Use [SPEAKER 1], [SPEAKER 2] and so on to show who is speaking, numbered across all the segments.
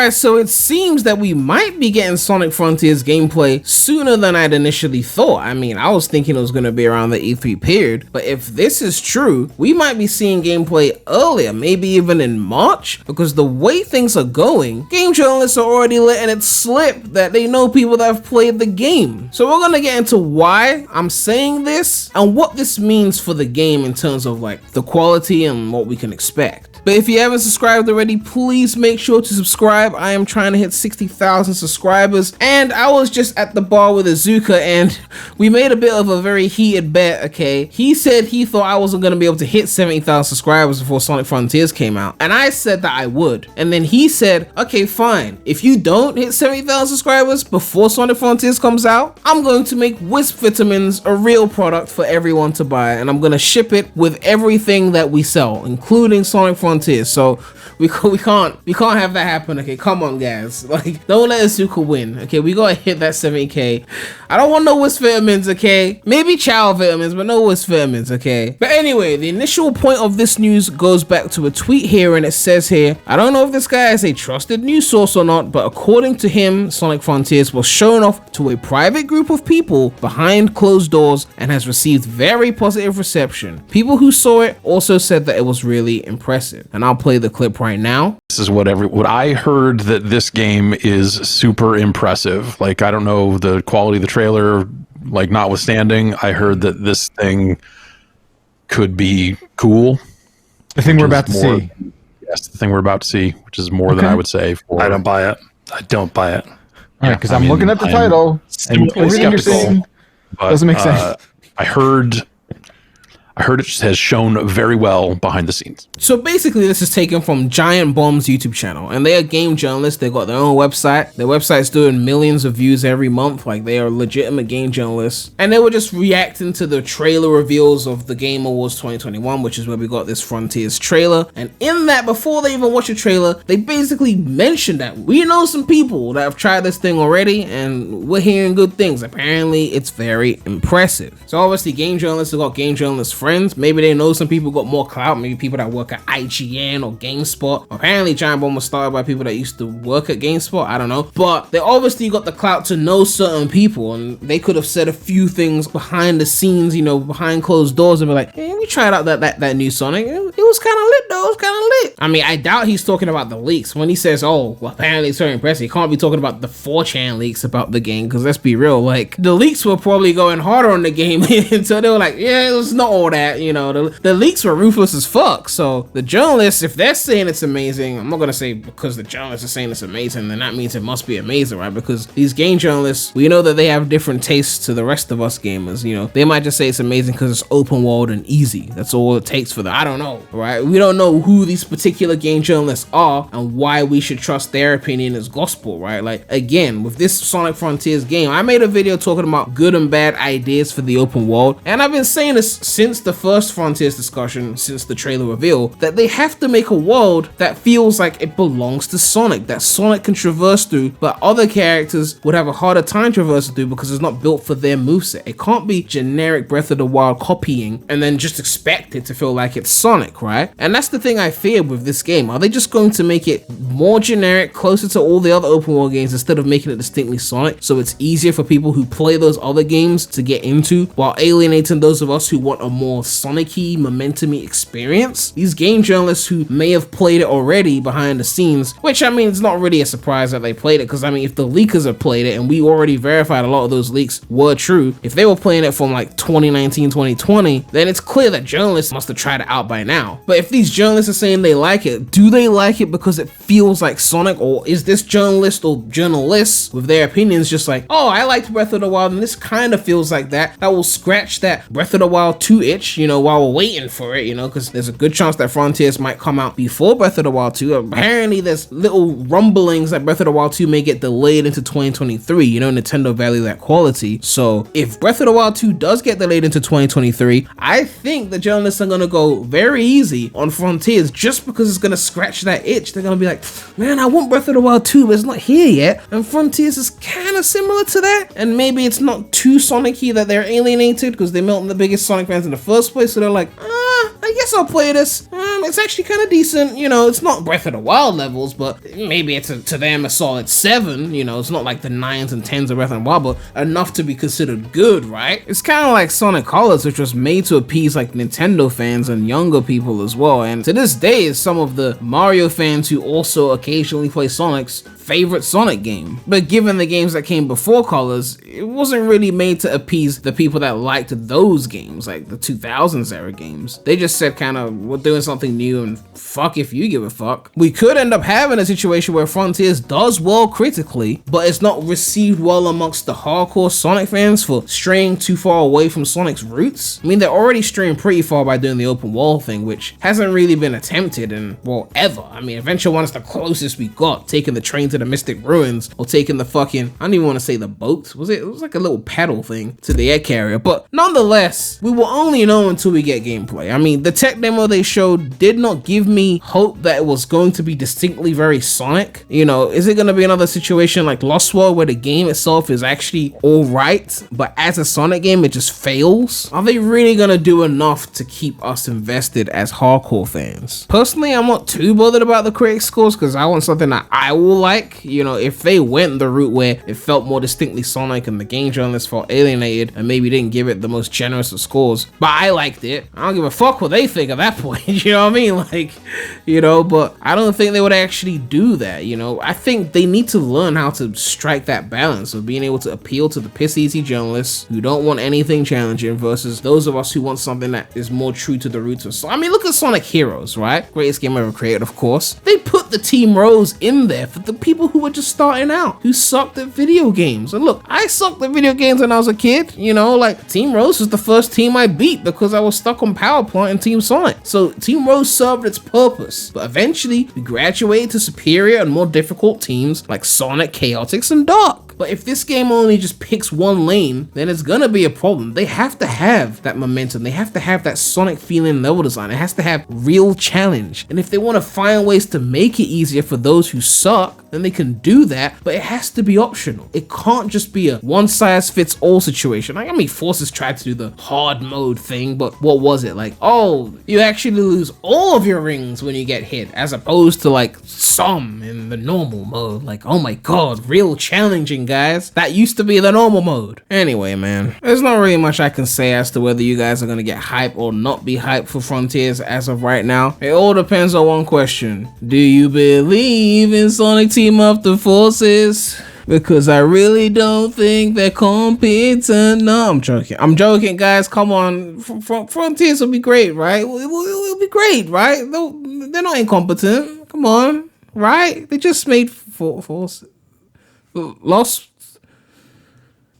[SPEAKER 1] Alright, so it seems that we might be getting Sonic Frontiers gameplay sooner than I'd initially thought. I mean, I was thinking it was going to be around the E3 period, but if this is true, we might be seeing gameplay earlier, maybe even in March, because the way things are going, game journalists are already letting it slip that they know people that have played the game. So we're going to get into why I'm saying this and what this means for the game in terms of like the quality and what we can expect. But if you haven't subscribed already, please make sure to subscribe. I am trying to hit 60,000 subscribers, and I was just at the bar with Azuka and we made a bit of a very heated bet, okay? He said he thought I wasn't gonna be able to hit 70,000 subscribers before Sonic Frontiers came out, and I said that I would. And then he said, okay, fine. If you don't hit 70,000 subscribers before Sonic Frontiers comes out, I'm going to make Wisp Vitamins a real product for everyone to buy, and I'm gonna ship it with everything that we sell, including Sonic Frontiers. So we can't have that happen. Okay, come on guys, like don't let Azuka win. Okay, we gotta hit that 70k. I don't want no Wisp Vitamins, okay? Maybe Chow Vitamins, but no Wisp Vitamins, okay? But anyway, the initial point of this news goes back to a tweet here, and it says here, I don't know if this guy is a trusted news source or not, but according to him, Sonic Frontiers was shown off to a private group of people behind closed doors and has received very positive reception. People who saw it also said that it was really impressive, and I'll play the clip right now.
[SPEAKER 2] This is what I heard, that this game is super impressive. Like, I don't know the quality of the trailer, like notwithstanding, I heard that this thing could be cool.
[SPEAKER 3] The thing we're about to see.
[SPEAKER 2] Yes, the thing we're about to see, which is more than I would say.
[SPEAKER 4] I don't buy it. I don't buy it.
[SPEAKER 3] All right, because I'm looking at the title, and everything you're saying doesn't make sense.
[SPEAKER 2] I heard it has shown very well behind the scenes.
[SPEAKER 1] So basically this is taken from Giant Bomb's YouTube channel, and they are game journalists. They got their own website. Their website's doing millions of views every month. Like, they are legitimate game journalists, and they were just reacting to the trailer reveals of the Game Awards 2021, which is where we got this Frontiers trailer. And in that, before they even watch the trailer, they basically mentioned that we know some people that have tried this thing already, and we're hearing good things. Apparently it's very impressive. So obviously game journalists have got game journalists friends. Maybe they know some people got more clout, maybe people that work at IGN or GameSpot. Apparently Giant Bomb was started by people that used to work at GameSpot, I don't know. But they obviously got the clout to know certain people, and they could have said a few things behind the scenes, you know, behind closed doors, and be like, hey, we tried out that new Sonic. It was kind of lit though, it was kind of lit. I mean, I doubt he's talking about the leaks. When he says, oh, well, apparently it's very impressive, he can't be talking about the 4chan leaks about the game, because let's be real, like, the leaks were probably going harder on the game until they were like, yeah, it was not all that, you know, the leaks were ruthless as fuck. So the journalists, if they're saying it's amazing, I'm not gonna say because the journalists are saying it's amazing, then that means it must be amazing, right? Because these game journalists, we know that they have different tastes to the rest of us gamers, you know. They might just say it's amazing because it's open world and easy. That's all it takes for them. I don't know, right? We don't know who these particular game journalists are and why we should trust their opinion as gospel, right? Like, again, with this Sonic Frontiers game, I made a video talking about good and bad ideas for the open world, and I've been saying this since the first Frontiers discussion, since the trailer reveal, that they have to make a world that feels like it belongs to Sonic, that Sonic can traverse through, but other characters would have a harder time traversing through because it's not built for their moveset. It can't be generic Breath of the Wild copying and then just expect it to feel like it's Sonic, right? And that's the thing I fear with this game. Are they just going to make it more generic, closer to all the other open world games, instead of making it distinctly Sonic, so it's easier for people who play those other games to get into, while alienating those of us who want a more Sonic-y, momentum-y experience? These game journalists who may have played it already behind the scenes, which, I mean, it's not really a surprise that they played it, because I mean, if the leakers have played it, and we already verified a lot of those leaks were true, if they were playing it from like 2019, 2020, then it's clear that journalists must have tried it out by now. But if these journalists are saying they like it, do they like it because it feels like Sonic, or is this journalist or journalists with their opinions just like, oh, I liked Breath of the Wild and this kind of feels like that will scratch that Breath of the Wild 2 itch, you know, while we're waiting for it, you know, because there's a good chance that Frontiers might come out before Breath of the Wild 2. Apparently there's little rumblings that Breath of the Wild 2 may get delayed into 2023, you know, Nintendo value that quality. So if Breath of the Wild 2 does get delayed into 2023, I think the journalists are gonna go very easy on Frontiers just because it's gonna scratch that itch. They're gonna be like, man, I want Breath of the Wild 2, but it's not here yet, and Frontiers is kind of similar to that, and maybe it's not too Sonic-y that they're alienated because they met the biggest Sonic fans in the first place, so they're like, I guess I'll play this. It's actually kind of decent. You know, it's not Breath of the Wild levels, but maybe it's to them a solid 7. You know, it's not like the 9s and 10s of Breath of the Wild, but enough to be considered good, right? It's kind of like Sonic Colors, which was made to appease like Nintendo fans and younger people as well. And to this day, is some of the Mario fans who also occasionally play Sonic's favorite Sonic game. But given the games that came before Colors, it wasn't really made to appease the people that liked those games, like the 2000s era games. They just said kind of, we're doing something new and fuck if you give a fuck. We could end up having a situation where Frontiers does well critically, but it's not received well amongst the hardcore Sonic fans for straying too far away from Sonic's roots. I mean, they're already straying pretty far by doing the open world thing, which hasn't really been attempted in, well, ever. I mean, Adventure 1 is the closest we got, taking the train to the Mystic Ruins, or taking the fucking, I don't even want to say the boat, it was like a little paddle thing to the air carrier, but nonetheless, we will only know until we get gameplay. I mean, the tech demo they showed did not give me hope that it was going to be distinctly very Sonic. You know, is it going to be another situation like Lost World where the game itself is actually alright, but as a Sonic game it just fails? Are they really going to do enough to keep us invested as hardcore fans? Personally, I'm not too bothered about the critic scores because I want something that I will like. You know, if they went the route where it felt more distinctly Sonic and the game journalists felt alienated and maybe didn't give it the most generous of scores, but I liked it, I don't give a fuck what they think at that point. You know what I mean? Like, you know, but I don't think they would actually do that. You know, I think they need to learn how to strike that balance of being able to appeal to the piss easy journalists who don't want anything challenging versus those of us who want something that is more true to the roots of Sonic. I mean, look at Sonic Heroes, right? Greatest game ever created, of course. They put the Team Rose in there for the people who were just starting out, who sucked at video games. And look, I sucked at video games when I was a kid. You know, like Team Rose was the first team I beat because I was stuck on PowerPoint and Team Sonic. So Team Rose served its purpose, but eventually we graduated to superior and more difficult teams like Sonic, Chaotix, and Dark. But if this game only just picks one lane, then it's gonna be a problem. They have to have that momentum. They have to have that Sonic feeling level design. It has to have real challenge. And if they want to find ways to make it easier for those who suck, then they can do that, but it has to be optional. It can't just be a one-size-fits-all situation. Like, I mean, Forces tried to do the hard mode thing, but what was it? Like, oh, you actually lose all of your rings when you get hit, as opposed to like some in the normal mode. Like, oh my god, real challenging, guys. That used to be the normal mode. Anyway, man, there's not really much I can say as to whether you guys are gonna get hype or not be hyped for Frontiers as of right now. It all depends on one question. Do you believe in Sonic Team Up the Forces? Because I really don't think they're competent. No, I'm joking. I'm joking, guys. Come on. Frontiers will be great, right? It'll be great, right? They're not incompetent. Come on, right? They just made Lost.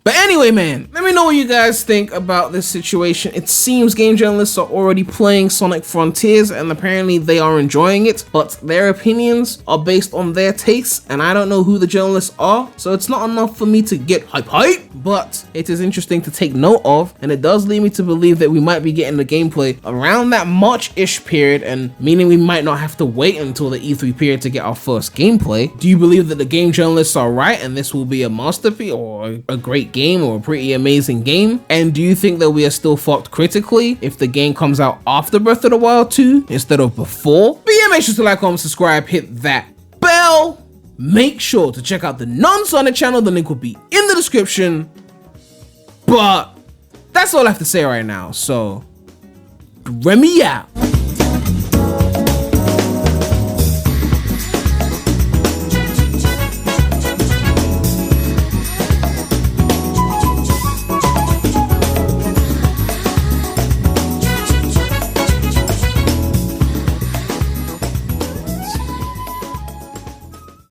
[SPEAKER 1] But anyway, man, let me know what you guys think about this situation. It seems game journalists are already playing Sonic Frontiers and apparently they are enjoying it, but their opinions are based on their tastes and I don't know who the journalists are, so it's not enough for me to get hype, but it is interesting to take note of, and it does lead me to believe that we might be getting the gameplay around that March-ish period, and meaning we might not have to wait until the E3 period to get our first gameplay. Do you believe that the game journalists are right and this will be a masterpiece or a great game or a pretty amazing game? And do you think that we are still fucked critically if the game comes out after Breath of the Wild 2 instead of before? But yeah, make sure to like, comment, subscribe, hit that bell. Make sure to check out the non-Sonic channel. The link will be in the description. But that's all I have to say right now. So, Premy out.